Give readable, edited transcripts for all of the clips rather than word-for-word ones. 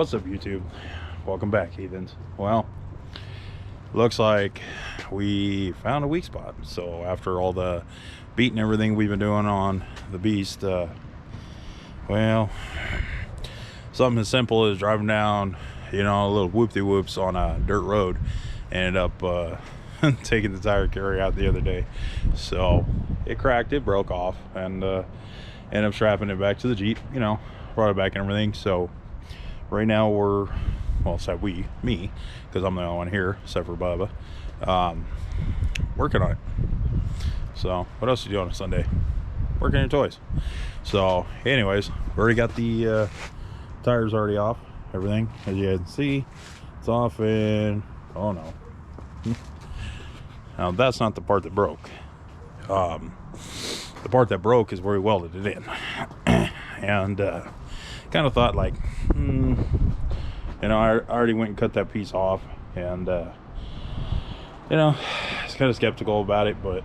What's up, YouTube? Welcome back, heathens. Well, looks like we found a weak spot. So after all the beating everything we've been doing on the beast, well, something as simple as driving down, a little whoop-de-whoops on a dirt road, ended up taking the tire carrier out the other day. So it cracked, it broke off, and ended up strapping it back to the Jeep, brought it back and everything. So right now we're, well, except me, because I'm the only one here, except for Bubba, working on it. So what else you do on a Sunday? Working on your toys. So anyways, we already got the tires already off, everything, as you guys can see. It's off, and oh no. Now that's not the part that broke. The part that broke is where we welded it in. And kind of thought, like, I already went and cut that piece off, and it's kind of skeptical about it, but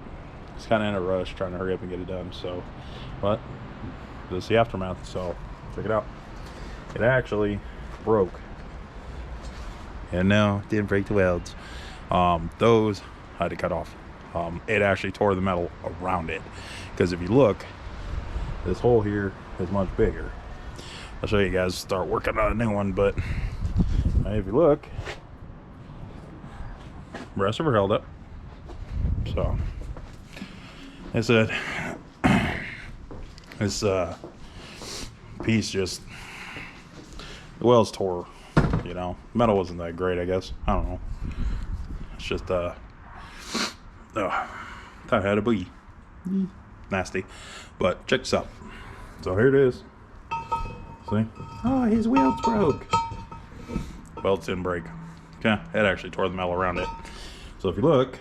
it's kind of in a rush trying to hurry up and get it done. So, but this is the aftermath, so check it out. It actually broke, and no, it didn't break the welds. Those I had to cut off. It actually tore the metal around it, because if you look, this hole here is much bigger. I'll show you guys, start working on a new one, but if you look, the rest of her held up. So I said, this piece just, the welds tore. Metal wasn't that great, I guess. I don't know. It's just thought I had a boogie. Nasty. But check this out. So here it is. See? Oh, his welds broke. Welds didn't break. Okay, it actually tore the metal around it. So if you look,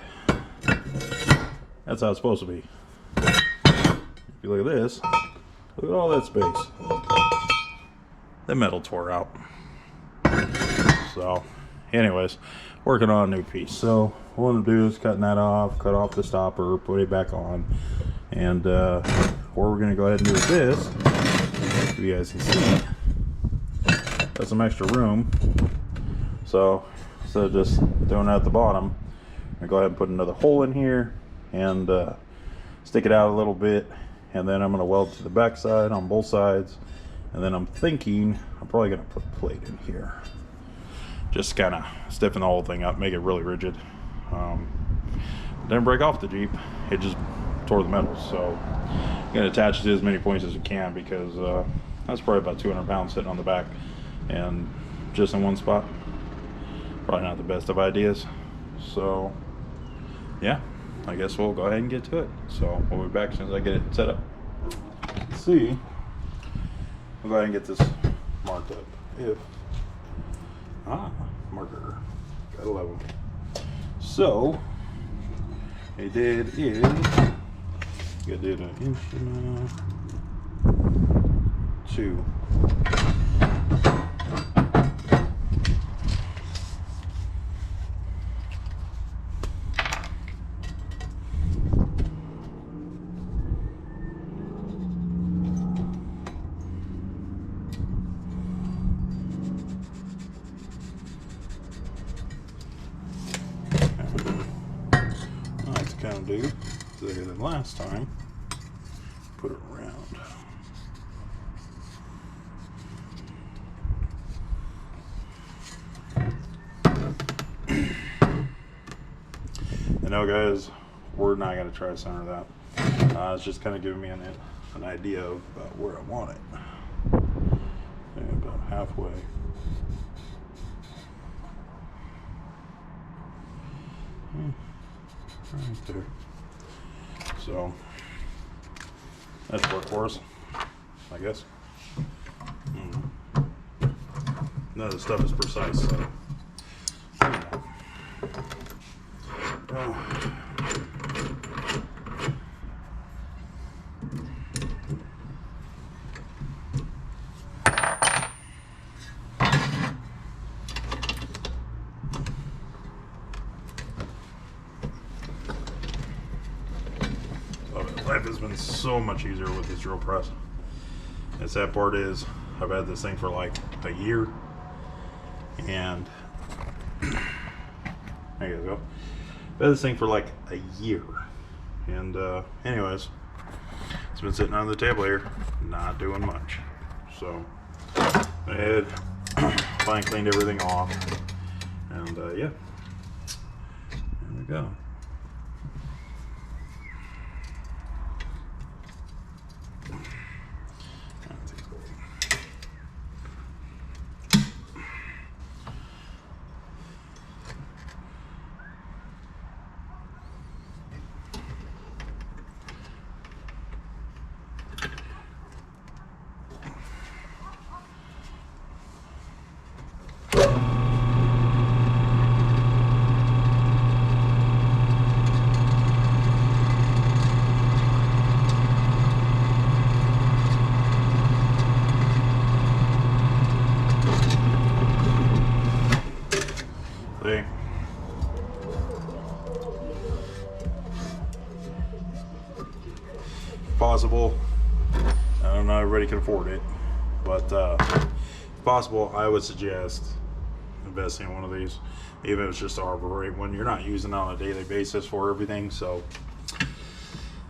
that's how it's supposed to be. If you look at this, look at all that space. The metal tore out. So, anyways, working on a new piece. So what I'm gonna do is cutting that off, cut off the stopper, put it back on, and what we're gonna go ahead and do is this. If you guys can see, got some extra room. So instead of just doing it at the bottom, I'm gonna go ahead and put another hole in here and stick it out a little bit, and then I'm gonna weld to the back side on both sides, and then I'm thinking I'm probably gonna put a plate in here, just kind of stiffen the whole thing up, make it really rigid. Didn't break off the Jeep, it just tore the metal. So I'm gonna attach it to as many points as we can, because that's probably about 200 pounds sitting on the back, and just in one spot, probably not the best of ideas. So yeah, I guess we'll go ahead and get to it. So we'll be back as soon as I get it set up. Let's see, we'll go ahead and get this marked up. Marker, gotta love them. So they did is, you did an inch and 2. Kind of do bigger than last time. Put it around. Guys, we're not going to try to center that. It's just kind of giving me an idea of about where I want it. And about halfway. Right there. So that's workhorse, I guess. None of the stuff is precise, so life has been so much easier with this drill press. The sad part is I've had this thing for like a year, And there you go. I've had this thing for like a year. And anyways, it's been sitting on the table here, not doing much. So I had finally cleaned everything off. And yeah, there we go. See? Possible. I don't know, everybody can afford it, but if possible, I would suggest investing in one of these, even if it's just a Harbor Freight one. You're not using it on a daily basis for everything, so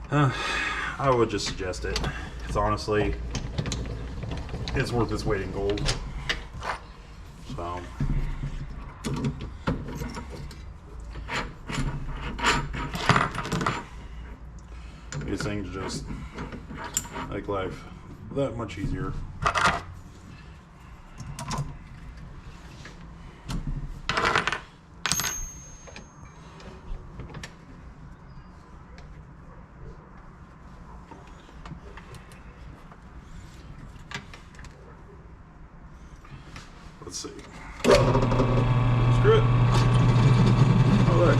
I would just suggest it. It's honestly, it's worth its weight in gold. So. These things just make life that much easier. Let's see. Screw it. All right.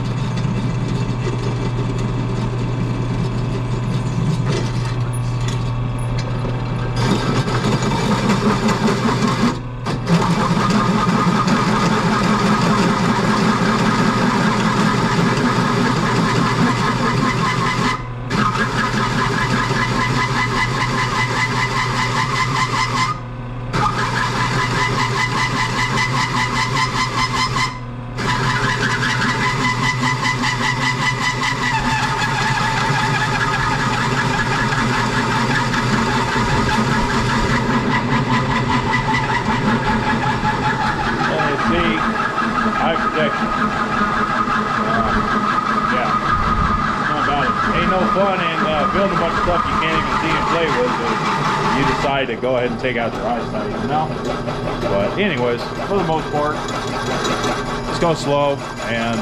High protection. Yeah, no doubt it. Ain't no fun in building a bunch of stuff you can't even see and play with if you decide to go ahead and take out your eyesight, you know? But anyways, for the most part, just go slow and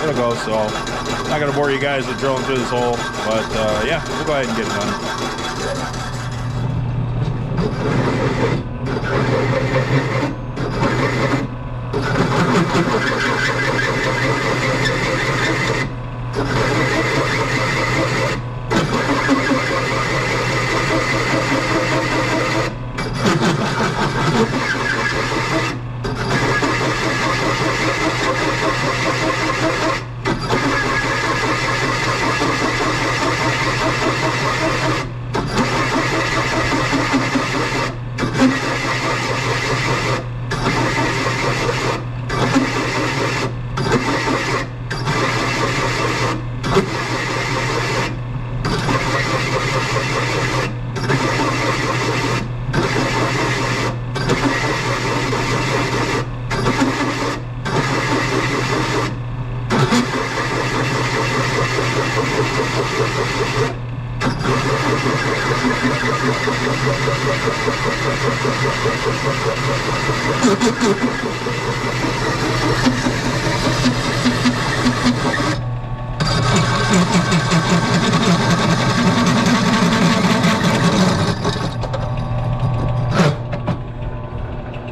it'll go. So I'm not gonna bore you guys with drilling through this hole, but yeah, we'll go ahead and get it done.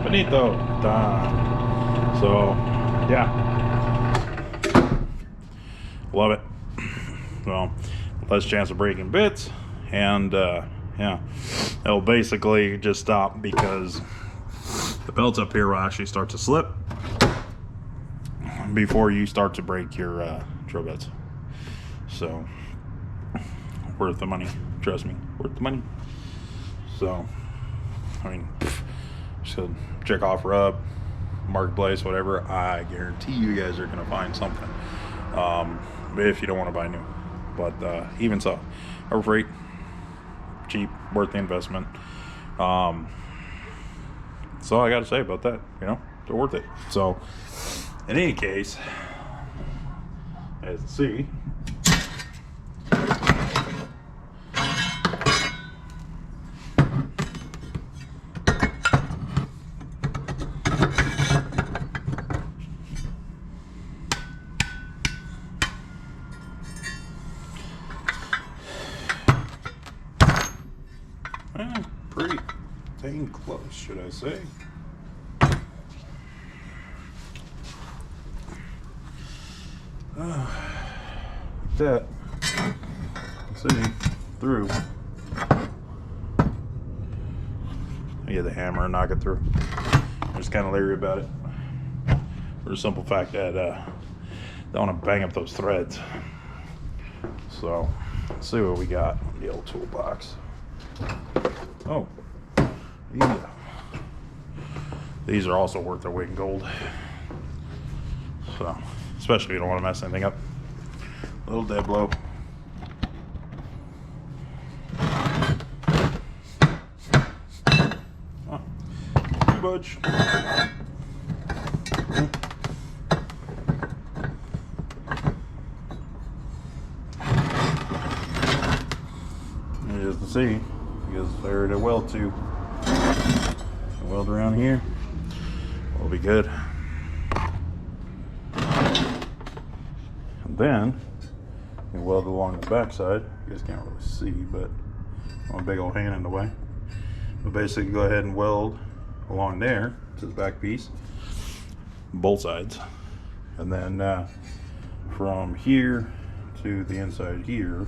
Bonito. So, yeah. Love it. Well, less chance of breaking bits, and yeah, it'll basically just stop because the belts up here will actually start to slip before you start to break your drill bits. So, worth the money. Trust me, worth the money. So, I mean, just a check off rub, Marketplace, whatever, I guarantee you guys are going to find something. If you don't want to buy new. But even so, Harbor Freight, cheap, worth the investment. That's all I got to say about that. You know, they're worth it. So, in any case, as you see, pretty dang close, should I say. That, see, through. I get the hammer and knock it through. I'm just kind of leery about it. For the simple fact that I don't want to bang up those threads. So, let's see what we got in the old toolbox. Oh, yeah. These are also worth their weight in gold. So, especially if you don't want to mess anything up. Little dead blow. Oh, you budge. As you can see, because there's a weld tube. A weld around here will be good. And then you weld along the back side. You guys can't really see, but one big old hand in the way. But basically, go ahead and weld along there to the back piece, both sides, and then from here to the inside here,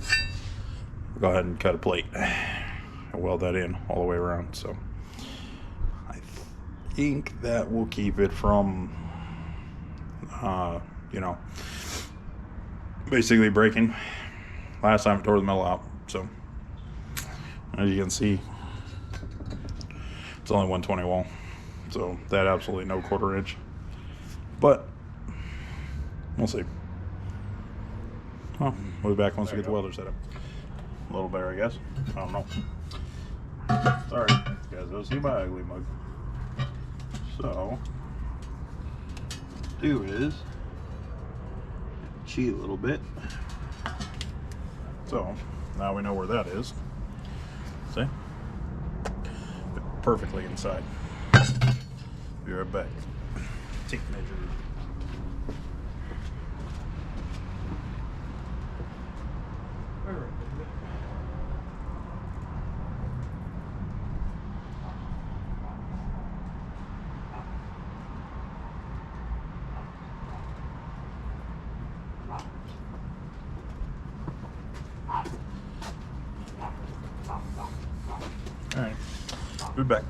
go ahead and cut a plate and weld that in all the way around. So I think that will keep it from you know, basically breaking. Last time I tore the metal out. So as you can see, it's only 120 wall, so that absolutely no 1/4 inch, but we'll see. Well, we'll be back once we get the welder set up. A little better, I guess. I don't know. Sorry, you guys don't see my ugly mug. So, do is cheat a little bit. So, now we know where that is. See? Perfectly inside. Be right back. Take measure. All right, we're back.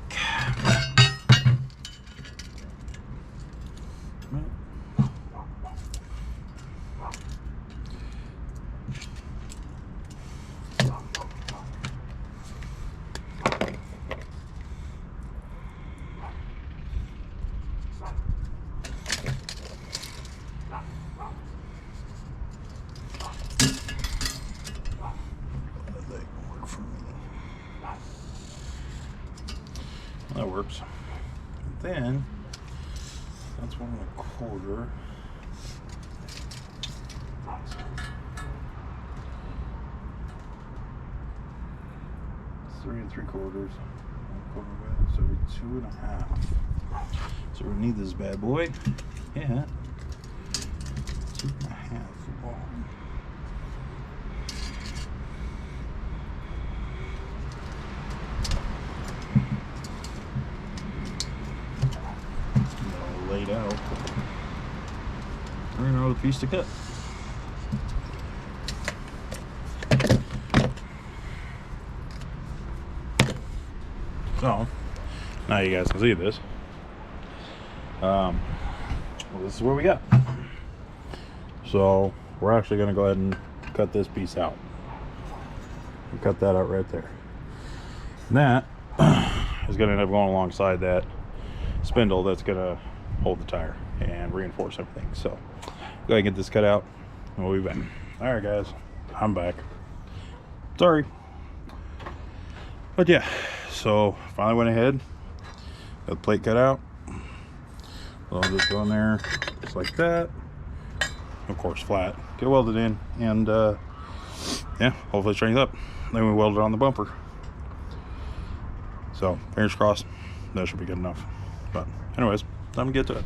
That works. Then that's 1 1/4. 3 3/4. 1/4, so 2 1/2. So we need this bad boy. Yeah. 2 1/2 long. Laid out. Or another piece to cut. So now you guys can see this. Well, this is what we got. So we're actually going to go ahead and cut this piece out. And cut that out right there. And that is going to end up going alongside that spindle that's going to hold the tire and reinforce everything. So go ahead and get this cut out and we'll be back. All right, guys, I'm back. Sorry. But yeah, so finally went ahead, got the plate cut out. So I'll just go in there just like that. Of course, flat. Get welded in, and yeah, hopefully it straightens up. Then we weld it on the bumper. So fingers crossed, that should be good enough. But anyways, time to get to it.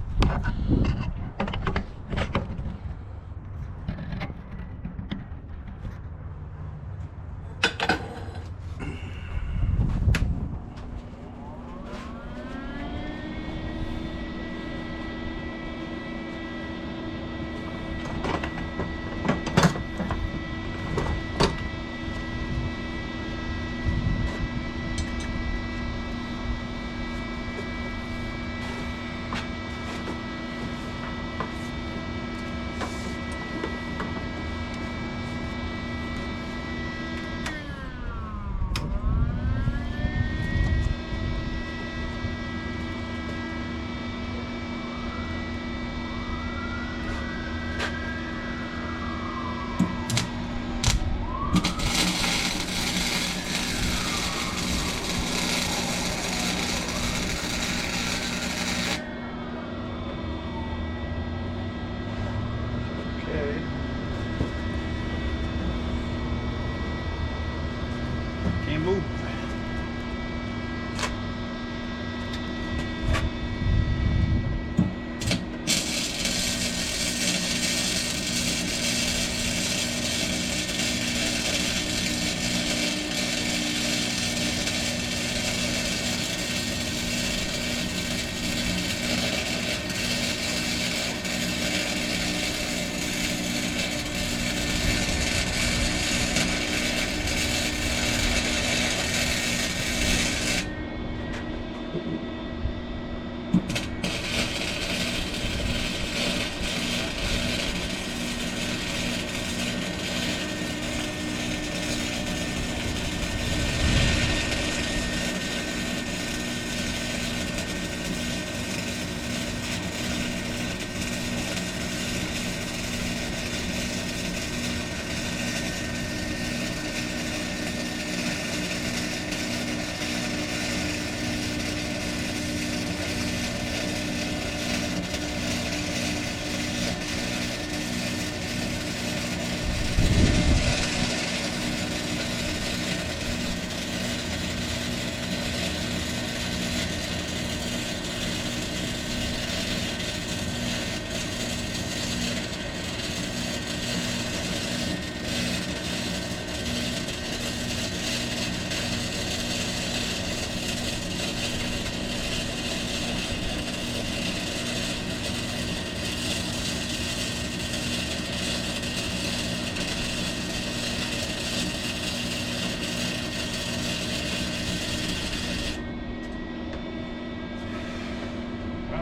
Can't move.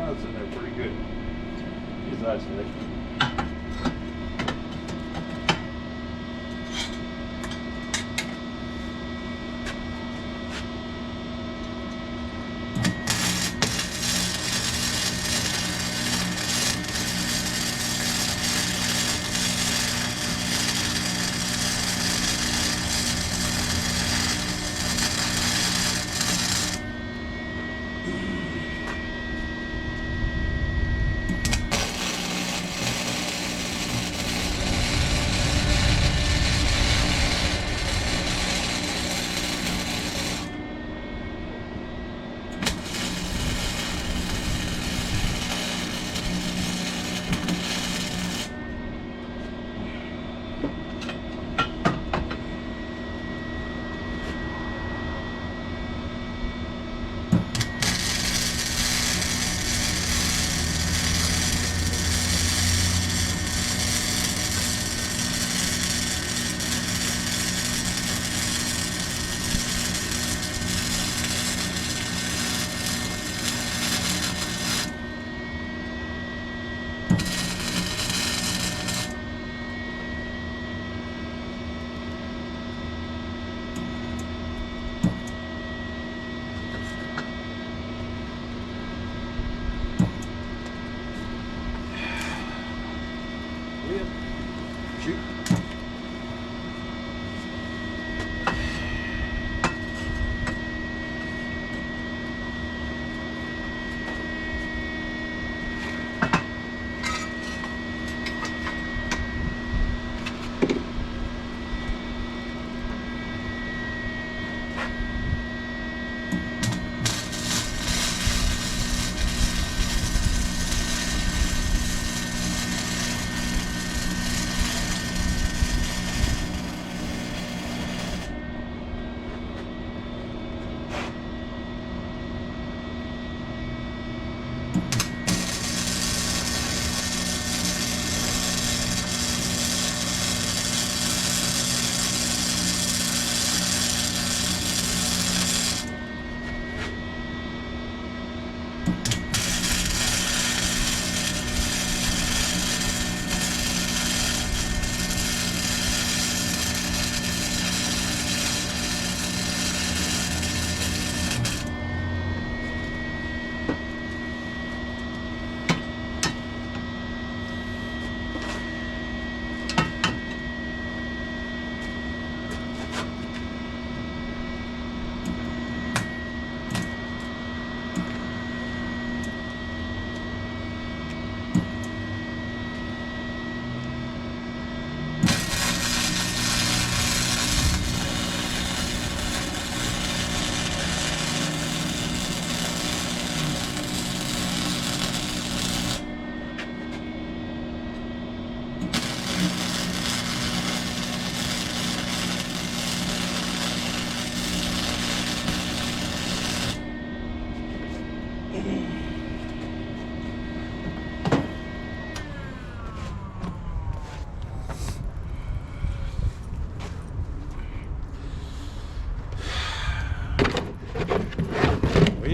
That's in there pretty good. He's nice today.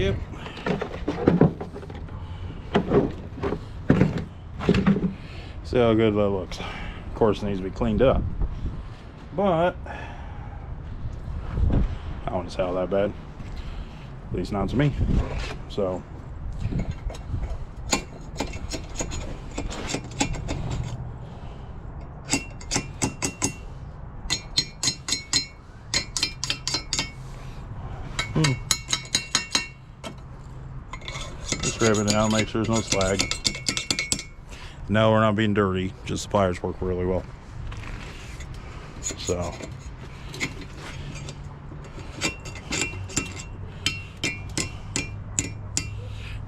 yep. See how good that looks. Of course, it needs to be cleaned up, but I wouldn't say all that bad. At least not to me. So. Just rip it out, make sure there's no slag. No, we're not being dirty, just the pliers work really well. So.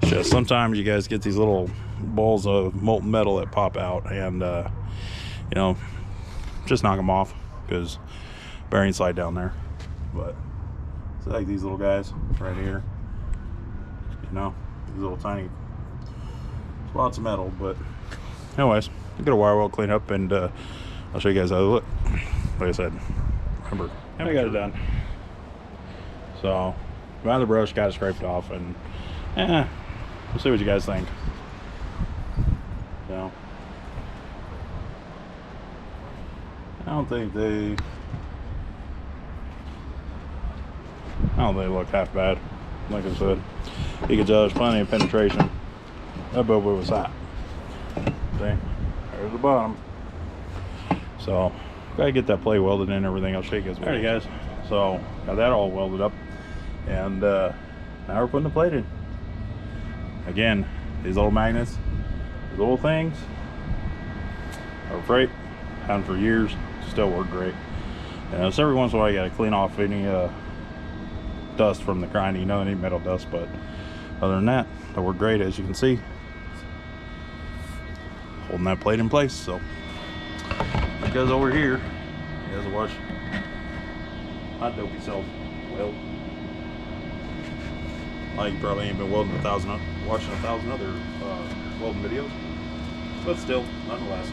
Just sometimes you guys get these little balls of molten metal that pop out, and you know, just knock them off because bearings slide down there. But it's like these little guys right here, you know, these little tiny spots of metal. But anyways, get a wire well clean up, and I'll show you guys how they look. Like I said, remember, I got it done. So behind the brush, got it scraped off, and we'll see what you guys think. So I don't think they look half bad. Like I said, you can tell there's plenty of penetration. That bubble was hot. See, there's the bottom. So gotta get that plate welded in and everything. I'll show you guys. Alright guys, so got that all welded up, and now we're putting the plate in. Again, these little magnets, these little things are great. Had them for years, still work great. And so every once in a while you gotta clean off any dust from the grinding, you know, any metal dust, but other than that, they work great. As you can see, holding that plate in place. So you guys over here, you guys will watch my dopey self weld. Like, probably ain't been watching 1,000 other welding videos, but still, nonetheless.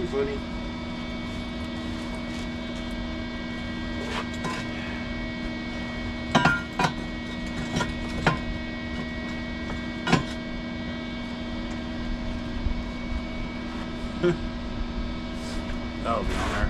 footy. That'll be on there.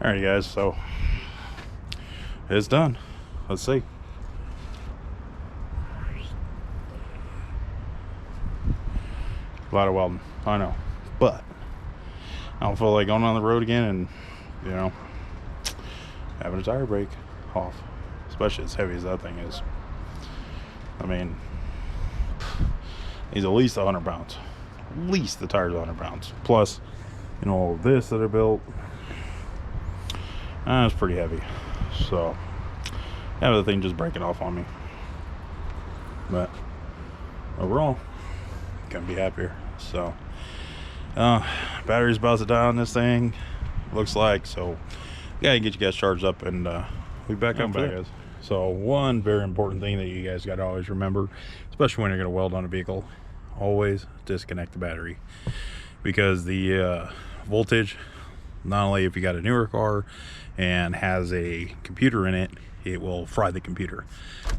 Alright guys, so it's done. Let's see. A lot of welding, I know, but I don't feel like going on the road again and, you know, having a tire break off, especially as heavy as that thing is. I mean, he's at least 100 pounds. At least the tire's 100 pounds. Plus, you know, all of this that I built. It's pretty heavy, so yeah, the thing just breaking off on me. But overall, couldn't be happier. So battery's about to die on this thing, looks like. So gotta get you guys charged up and we back up there, guys. So one very important thing that you guys got to always remember, especially when you're going to weld on a vehicle, always disconnect the battery, because the voltage, not only if you got a newer car and has a computer in it, it will fry the computer.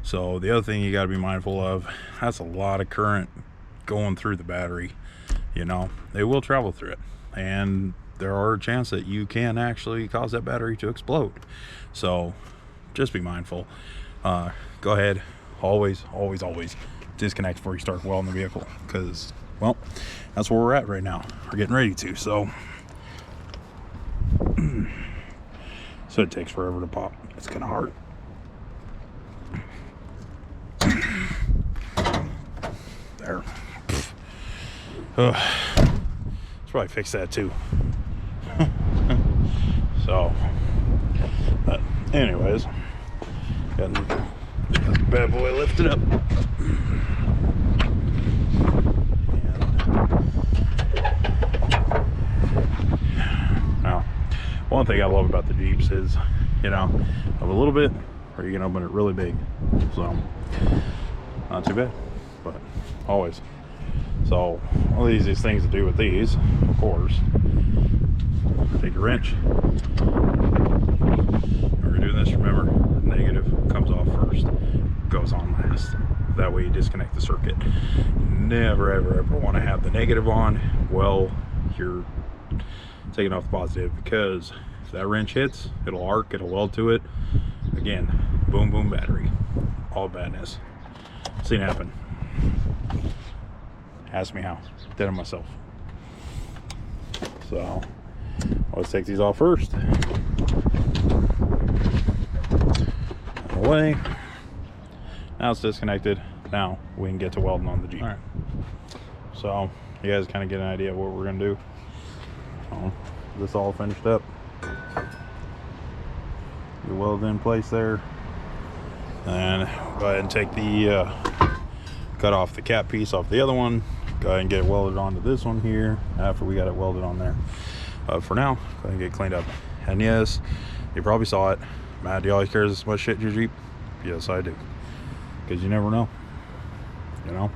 So the other thing you got to be mindful of, that's a lot of current going through the battery. You know, it will travel through it, and there are a chance that you can actually cause that battery to explode. So just be mindful. Go ahead, always disconnect before you start welding the vehicle, because, well, that's where we're at right now. We're getting ready to, so so it takes forever to pop. It's kind of hard. There. Let's probably fix that too. So, but anyways, got this bad boy lifted up. Now, one thing I love about the Jeeps is, you know, of a little bit, or you can open it really big. So, not too bad, but always. So, one of the easiest things to do with these, of course, take a wrench. When we're doing this, remember, negative comes off first, goes on last. That way you disconnect the circuit. Never ever want to have the negative on while you're taking off the positive, because if that wrench hits, it'll arc, it'll weld to it. Again, boom, boom, battery. All badness. Seen it happen. Ask me how. Did it myself. So let's take these off first. Away. Now it's disconnected. Now we can get to welding on the Jeep. All right. So you guys kind of get an idea of what we're gonna do. This all finished up. You weld in place there, and go ahead and take the cut off the cap piece off the other one. Go ahead and get it welded onto this one here after we got it welded on there. For now, go ahead and get it cleaned up. And yes, you probably saw it. Matt, do you always carry this much shit in your Jeep? Yes, I do. Because you never know. You know?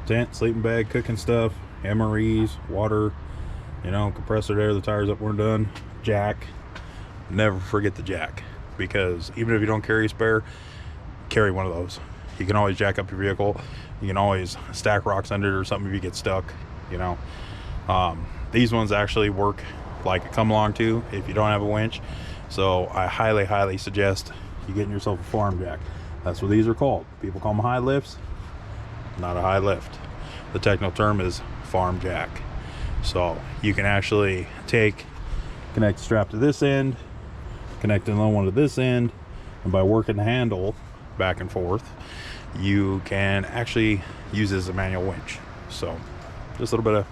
Tent, sleeping bag, cooking stuff, MREs, water, you know, compressor there, the tires up when we're done, jack. Never forget the jack. Because even if you don't carry a spare, carry one of those. You can always jack up your vehicle. You can always stack rocks under it or something if you get stuck, you know. These ones actually work like a come along too if you don't have a winch. So I highly suggest you getting yourself a farm jack. That's what these are called. People call them high lifts. Not a high lift. The technical term is farm jack. So you can actually connect the strap to this end, connect another one to this end, and by working the handle back and forth, you can actually use it as a manual winch. So just a little bit of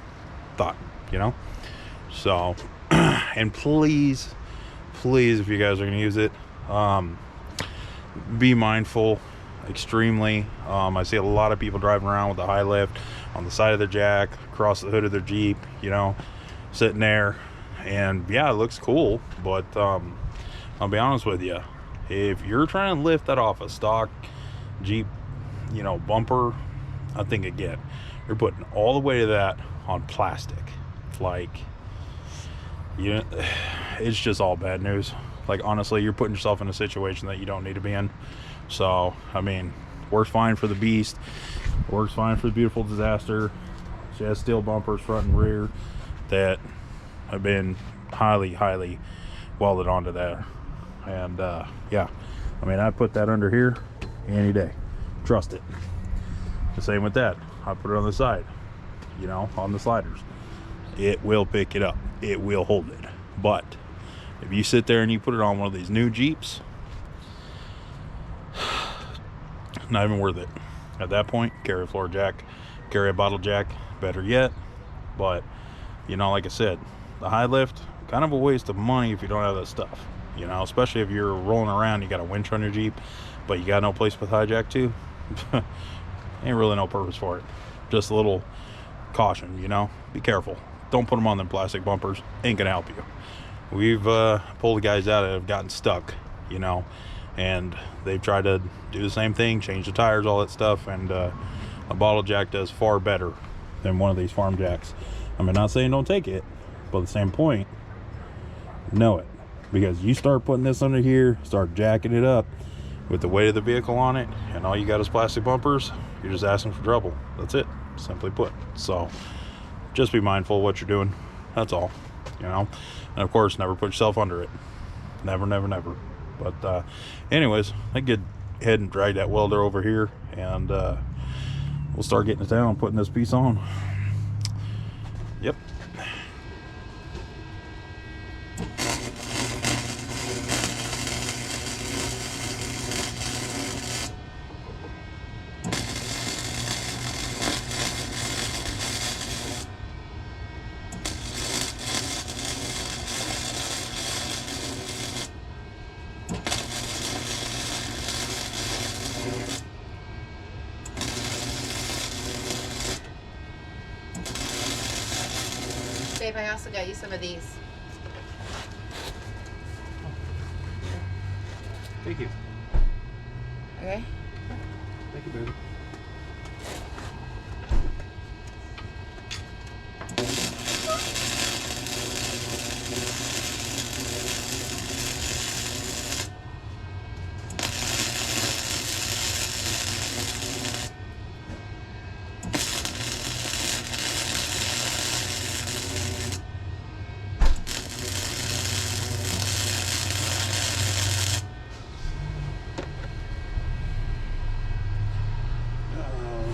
thought, you know. So and please if you guys are going to use it, be mindful extremely. I see a lot of people driving around with a high lift on the side of their jack, across the hood of their Jeep, you know, sitting there, and yeah, it looks cool, but I'll be honest with you, if you're trying to lift that off a stock Jeep, you know, bumper, I think again, you're putting all the weight of that on plastic. Like, you know, it's just all bad news. Like, honestly, you're putting yourself in a situation that you don't need to be in. So I mean, works fine for the Beast, works fine for the Beautiful Disaster. She has steel bumpers front and rear that have been highly welded onto there. And yeah, I mean, I put that under here any day, trust it. The same with that, I put it on the side, you know, on the sliders. It will pick it up, it will hold it. But if you sit there and you put it on one of these new Jeeps, not even worth it. At that point, carry a floor jack, carry a bottle jack, better yet. But, you know, like I said, the high lift, kind of a waste of money if you don't have that stuff, you know, especially if you're rolling around, you got a winch on your Jeep, but you got no place with high jack too. Ain't really no purpose for it. Just a little caution, you know, be careful. Don't put them on them plastic bumpers, ain't gonna help you. We've pulled the guys out that have gotten stuck, you know, and they've tried to do the same thing, change the tires, all that stuff, and a bottle jack does far better than one of these farm jacks. I mean, not saying don't take it, but at the same point, know it, because you start putting this under here, start jacking it up with the weight of the vehicle on it, and all you got is plastic bumpers, you're just asking for trouble. That's it, simply put. So just be mindful of what you're doing, that's all, you know. And of course, never put yourself under it. Never. But anyways, I get ahead and drag that welder over here, and we'll start getting it down and putting this piece on. Yep. Dave, I also got you some of these. Thank you. Okay? Thank you, baby.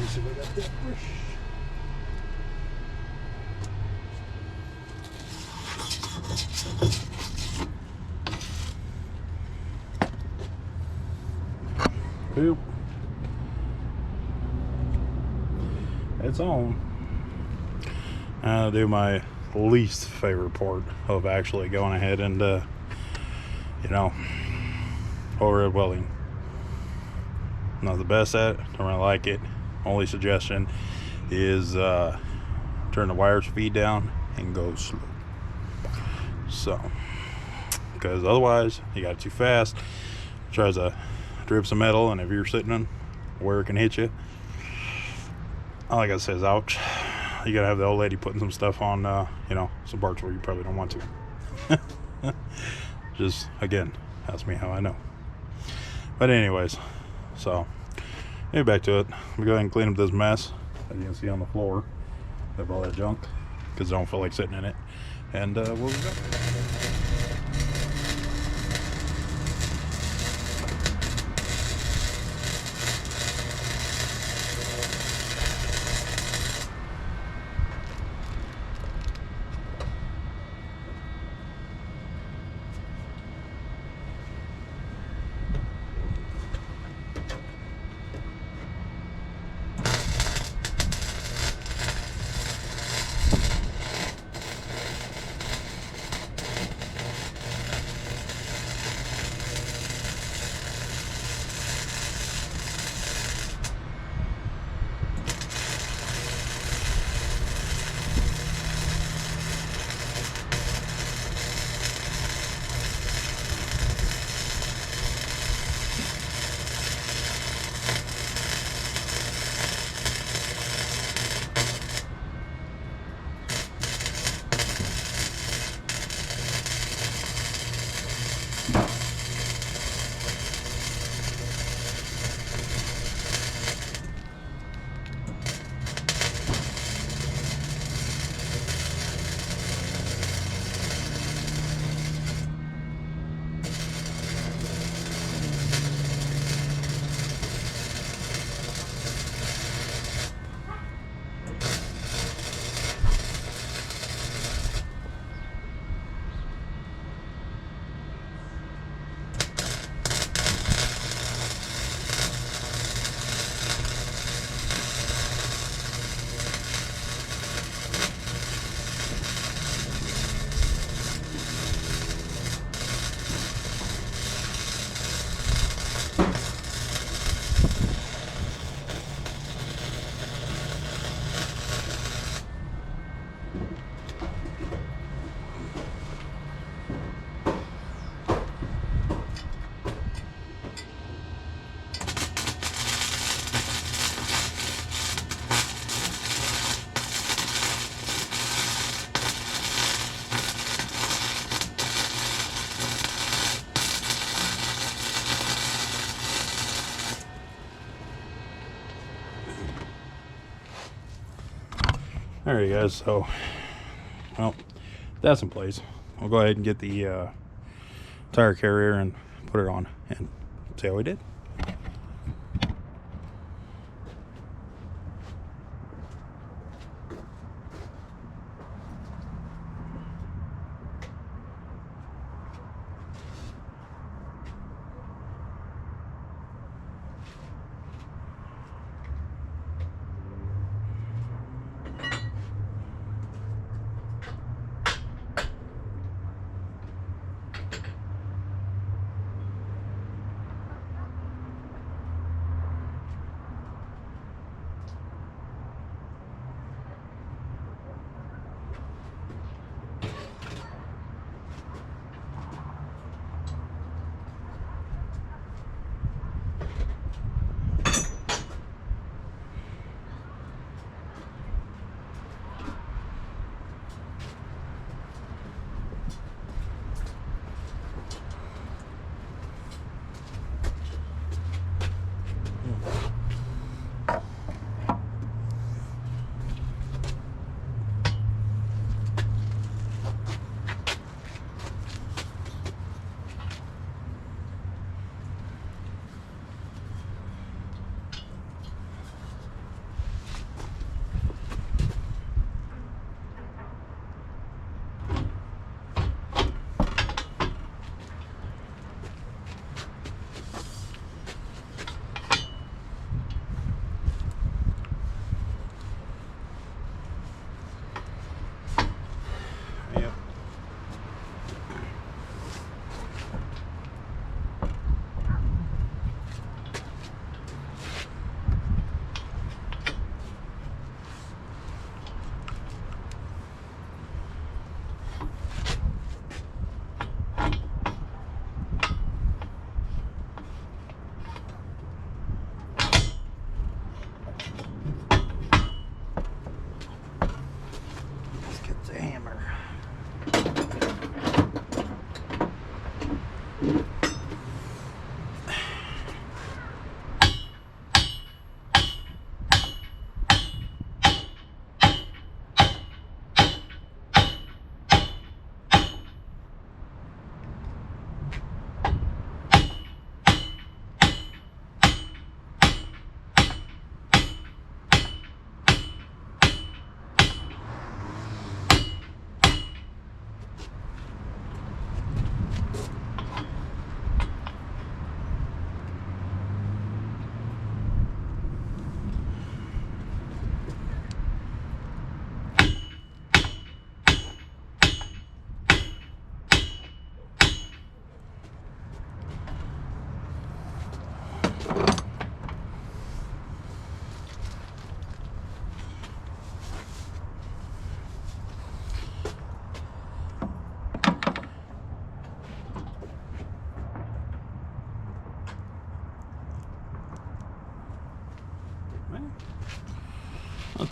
See if I got that brush. Boop. It's on. I'll do my least favorite part of actually going ahead and you know, overhead welding. Not the best at it, don't really like it. Only suggestion is turn the wire speed down and go slow. So, because otherwise you got it too fast, tries to drip some metal, and if you're sitting on where it can hit you, all I gotta say is ouch. You gotta have the old lady putting some stuff on, you know, some parts where you probably don't want to. Just again, ask me how I know. But anyways, so Anyway, back to it. Let me go ahead and clean up this mess, as you can see on the floor, of all that junk, because I don't feel like sitting in it. And we'll be back. Alright guys, so, well, that's in place. We'll go ahead and get the tire carrier and put it on and see how we did.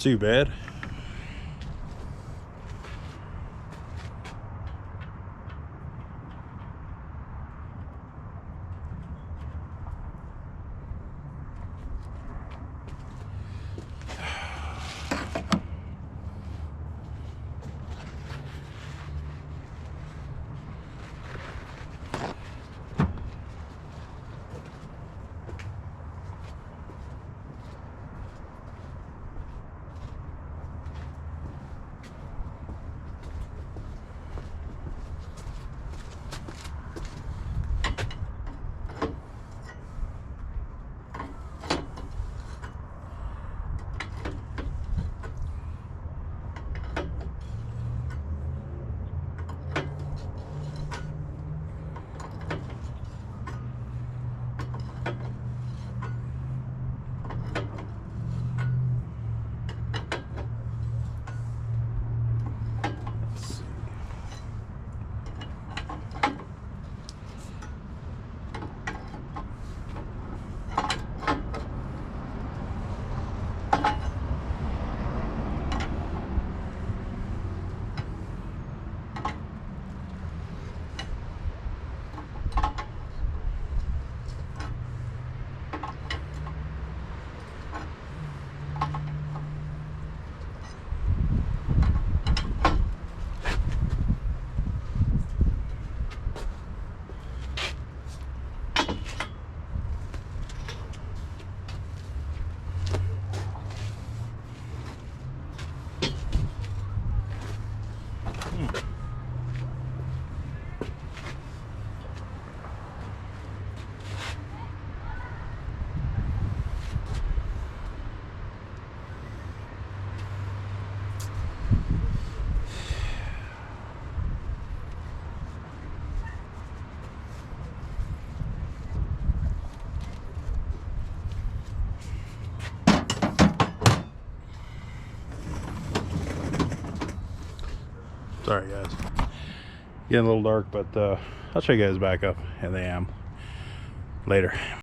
Not too bad. Sorry guys, getting a little dark, but I'll show you guys back up in the AM later.